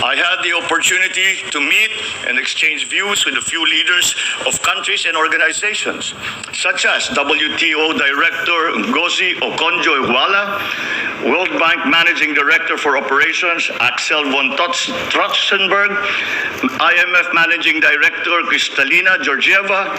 I had the opportunity to meet and exchange views with a few leaders of countries and organizations, such as WTO Director Ngozi Okonjo-Iweala, World Bank Managing Director for Operations Axel von Trotzenberg, IMF Managing Director Kristalina Georgieva,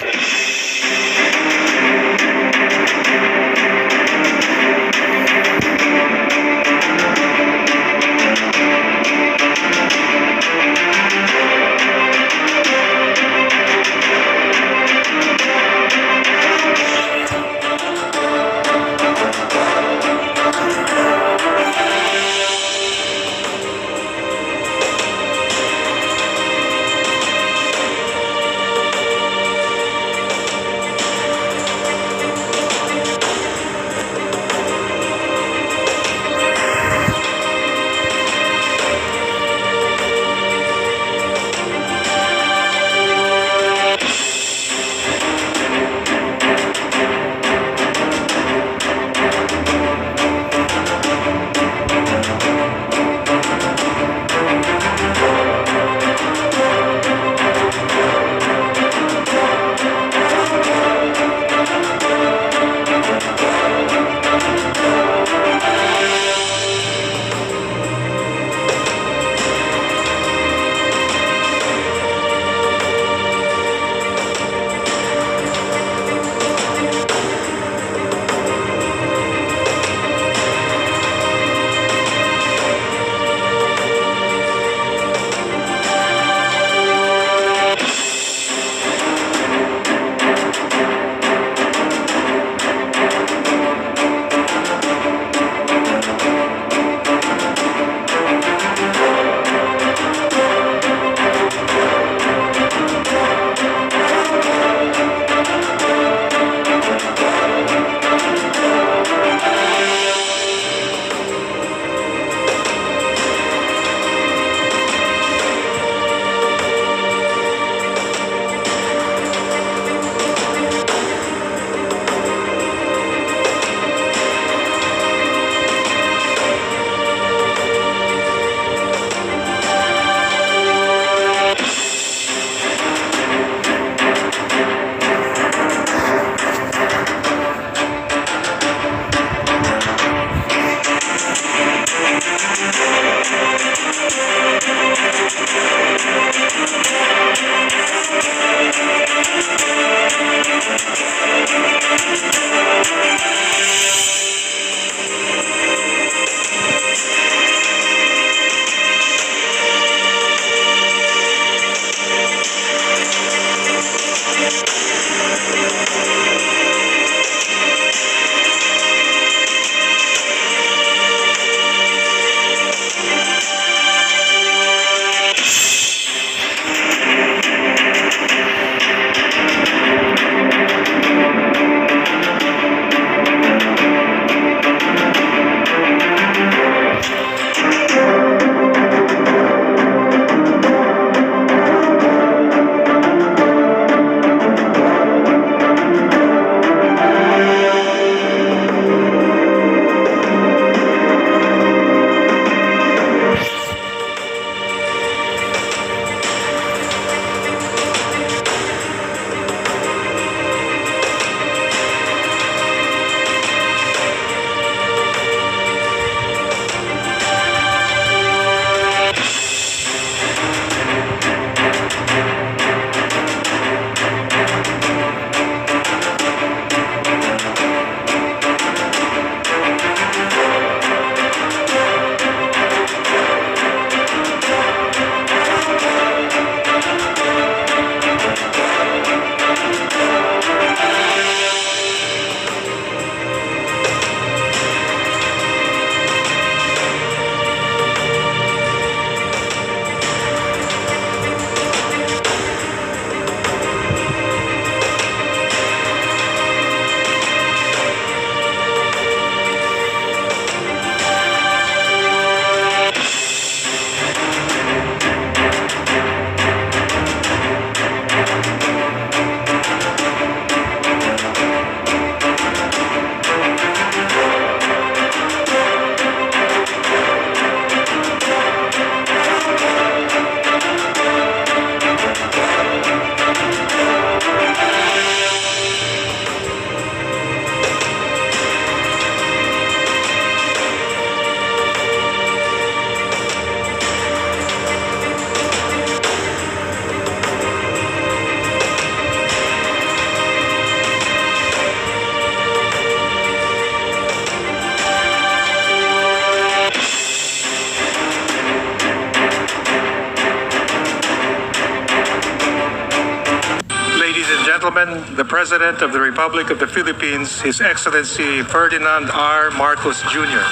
Chairman, the President of the Republic of the Philippines, His Excellency Ferdinand R. Marcos Jr.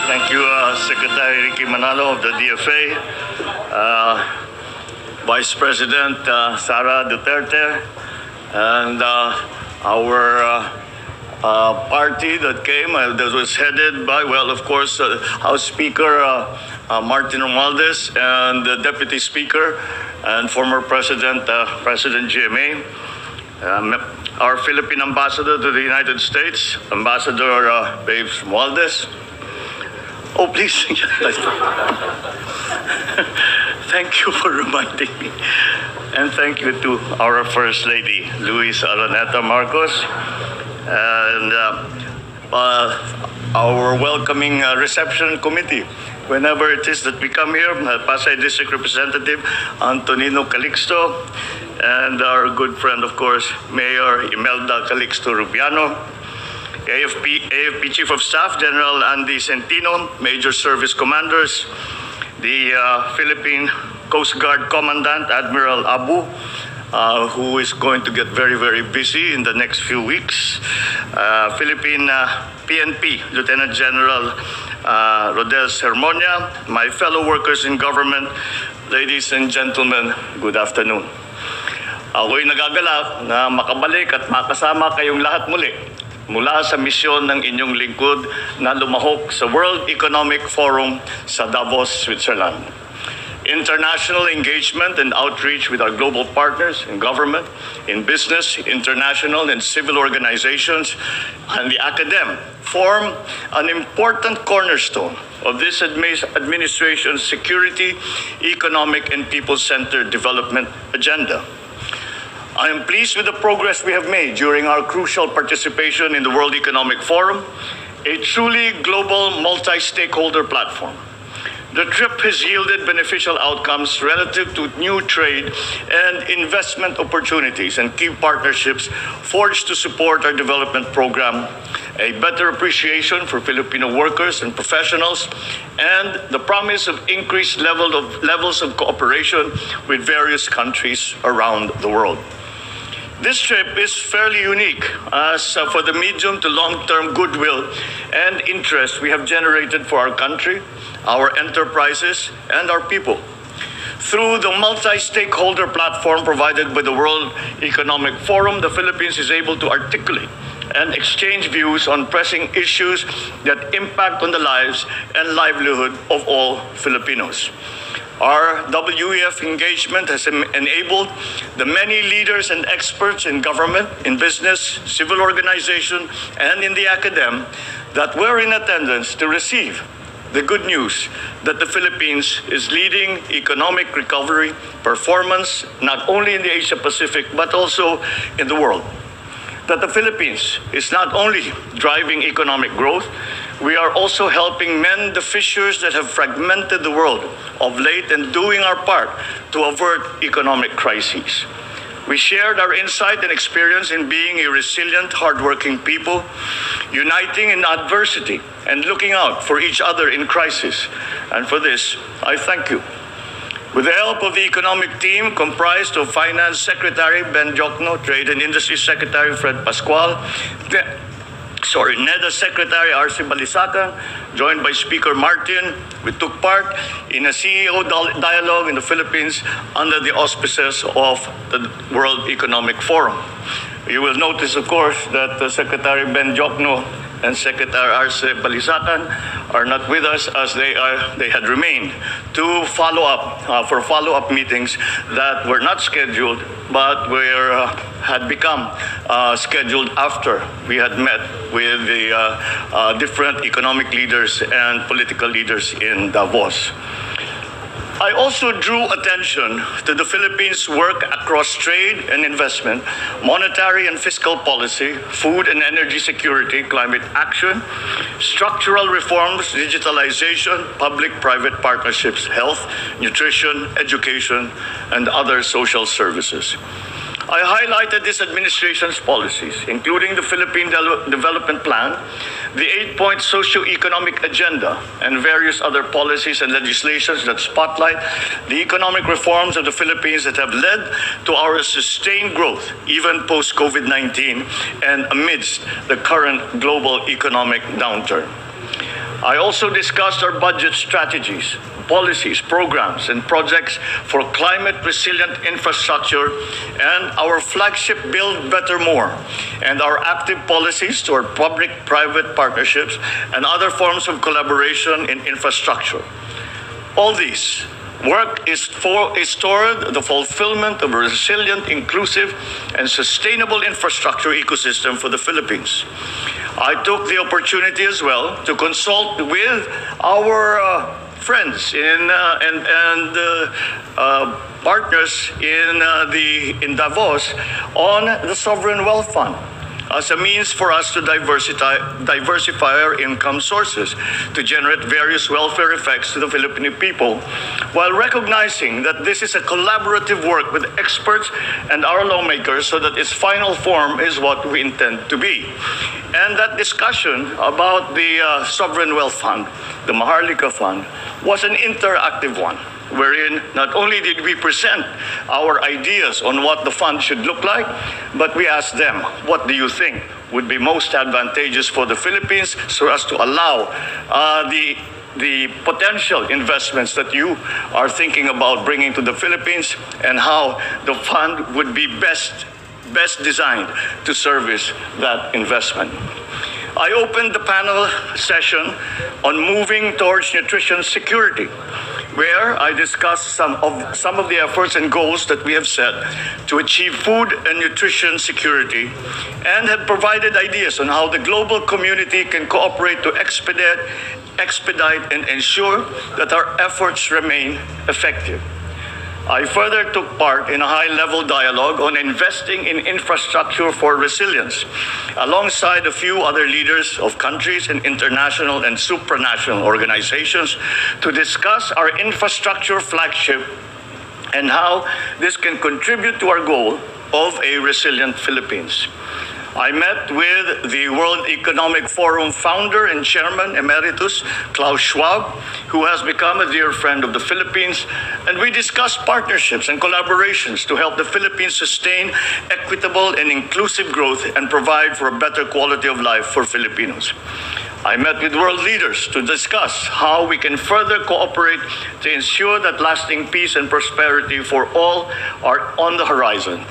Thank you, Secretary Ricky Manalo of the DFA, Vice President Sara Duterte, and our party that came, that was headed by, well, of course, House Speaker Martin Romualdez and the Deputy Speaker and former President, President GMA, our Philippine Ambassador to the United States, Ambassador Babes Romualdez. Oh, please. Thank you for reminding me. And thank you to our First Lady, Luis Araneta Marcos, and our welcoming reception committee. Whenever it is that we come here, Pasay District Representative Antonino Calixto, and our good friend, of course, Mayor Imelda Calixto Rubiano, AFP Chief of Staff General Andy Centino, Major Service Commanders, the Philippine Coast Guard Commandant Admiral Abu, who is going to get very, very busy in the next few weeks, Philippine PNP Lieutenant General Rodel Sermonia, my fellow workers in government, ladies and gentlemen, good afternoon. Ako'y nagagalak na makabalik at makasama kayong lahat muli mula sa misyon ng inyong lingkod na lumahok sa World Economic Forum sa Davos, Switzerland. International engagement and outreach with our global partners in government, in business, international and civil organizations, and the academe form an important cornerstone of this administration's security, economic, and people-centered development agenda. I am pleased with the progress we have made during our crucial participation in the World Economic Forum, a truly global multi-stakeholder platform. The trip has yielded beneficial outcomes relative to new trade and investment opportunities and key partnerships forged to support our development program, a better appreciation for Filipino workers and professionals, and the promise of increased levels of cooperation with various countries around the world. This trip is fairly unique as for the medium to long-term goodwill and interest we have generated for our country, our enterprises, and our people. Through the multi-stakeholder platform provided by the World Economic Forum, the Philippines is able to articulate and exchange views on pressing issues that impact on the lives and livelihood of all Filipinos. Our WEF engagement has enabled the many leaders and experts in government, in business, civil organization, and in the academe that were in attendance to receive the good news that the Philippines is leading economic recovery performance not only in the Asia-Pacific but also in the world. That the Philippines is not only driving economic growth, we are also helping mend the fissures that have fragmented the world of late and doing our part to avert economic crises. We shared our insight and experience in being a resilient, hardworking people, uniting in adversity and looking out for each other in crisis. And for this, I thank you. With the help of the economic team comprised of Finance Secretary Ben Jokno, Trade and Industry Secretary Fred Pascual, NEDA Secretary R.C. Balisacan, joined by Speaker Martin, we took part in a CEO dialogue in the Philippines under the auspices of the World Economic Forum. You will notice, of course, that Secretary Ben Jokno and Secretary R.C. Balisacan are not with us as they had remained to follow up meetings that were not scheduled but had become scheduled after we had met with the different economic leaders and political leaders in Davos. I also drew attention to the Philippines' work across trade and investment, monetary and fiscal policy, food and energy security, climate action, structural reforms, digitalization, public-private partnerships, health, nutrition, education, and other social services. I highlighted this administration's policies, including the Philippine Development Plan, the 8-point socio-economic agenda, and various other policies and legislations that spotlight the economic reforms of the Philippines that have led to our sustained growth, even post-COVID-19 and amidst the current global economic downturn. I also discussed our budget strategies, policies, programs, and projects for climate-resilient infrastructure and our flagship Build Better More, and our active policies toward public-private partnerships and other forms of collaboration in infrastructure. All these work is toward the fulfillment of a resilient, inclusive, and sustainable infrastructure ecosystem for the Philippines. I took the opportunity as well to consult with our friends and partners in Davos on the Sovereign Wealth Fund as a means for us to diversify our income sources to generate various welfare effects to the Filipino people, while recognizing that this is a collaborative work with experts and our lawmakers so that its final form is what we intend to be. And that discussion about the Sovereign Wealth Fund, the Maharlika Fund, was an interactive one, wherein not only did we present our ideas on what the fund should look like, but we asked them, what do you think would be most advantageous for the Philippines so as to allow the potential investments that you are thinking about bringing to the Philippines, and how the fund would be best designed to service that investment. I opened the panel session on moving towards nutrition security, where I discussed some of the efforts and goals that we have set to achieve food and nutrition security, and have provided ideas on how the global community can cooperate to expedite and ensure that our efforts remain effective. I further took part in a high-level dialogue on investing in infrastructure for resilience, alongside a few other leaders of countries and international and supranational organizations, to discuss our infrastructure flagship and how this can contribute to our goal of a resilient Philippines. I met with the World Economic Forum founder and chairman emeritus, Klaus Schwab, who has become a dear friend of the Philippines, and we discussed partnerships and collaborations to help the Philippines sustain equitable and inclusive growth and provide for a better quality of life for Filipinos. I met with world leaders to discuss how we can further cooperate to ensure that lasting peace and prosperity for all are on the horizon.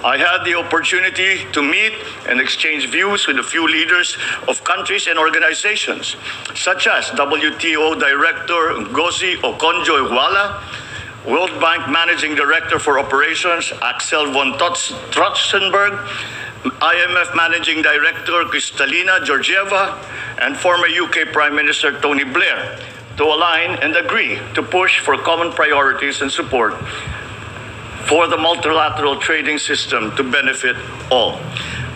I had the opportunity to meet and exchange views with a few leaders of countries and organizations, such as WTO Director Ngozi Okonjo-Iweala, World Bank Managing Director for Operations Axel von Trotzenberg, IMF Managing Director Kristalina Georgieva, and former UK Prime Minister Tony Blair, to align and agree to push for common priorities and support for the multilateral trading system to benefit all.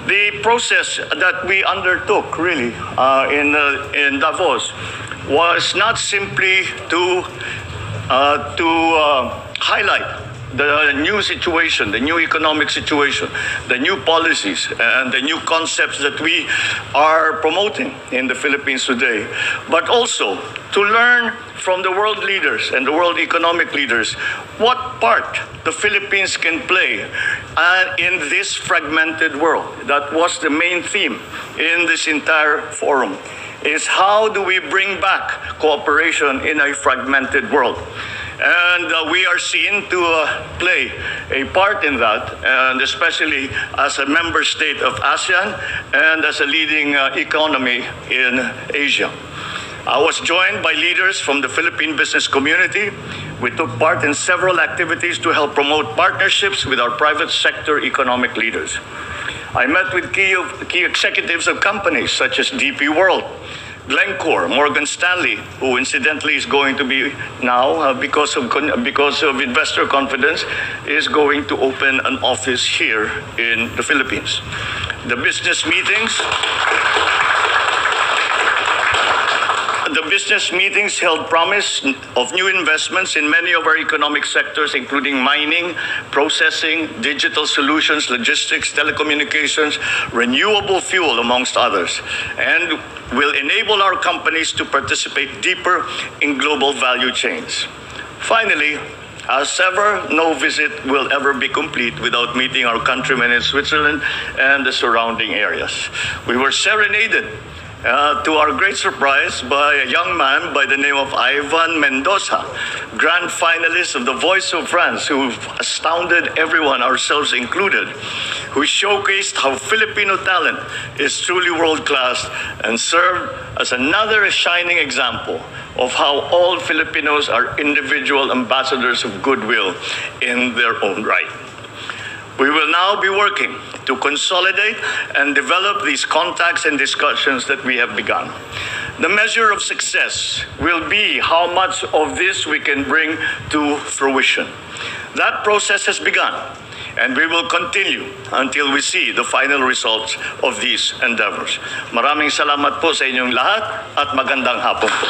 The process that we undertook really in Davos was not simply to highlight the new situation, the new economic situation, the new policies, and the new concepts that we are promoting in the Philippines today, but also to learn from the world leaders and the world economic leaders what part the Philippines can play in this fragmented world. That was the main theme in this entire forum, is how do we bring back cooperation in a fragmented world? And we are seen to play a part in that, and especially as a member state of ASEAN and as a leading economy in Asia. I was joined by leaders from the Philippine business community. We took part in several activities to help promote partnerships with our private sector economic leaders. I met with key executives of companies such as DP World, Glencore, Morgan Stanley, who incidentally is going to be now, because of investor confidence, is going to open an office here in the Philippines. The the business meetings held promise of new investments in many of our economic sectors, including mining, processing, digital solutions, logistics, telecommunications, renewable fuel, amongst others, and will enable our companies to participate deeper in global value chains. Finally, as ever, no visit will ever be complete without meeting our countrymen in Switzerland and the surrounding areas. We were serenaded, to our great surprise, by a young man by the name of Ivan Mendoza, grand finalist of The Voice of France, who astounded everyone, ourselves included, who showcased how Filipino talent is truly world-class and served as another shining example of how all Filipinos are individual ambassadors of goodwill in their own right. We will now be working to consolidate and develop these contacts and discussions that we have begun. The measure of success will be how much of this we can bring to fruition. That process has begun, and we will continue until we see the final results of these endeavors. Maraming salamat po sa inyong lahat at magandang hapon po.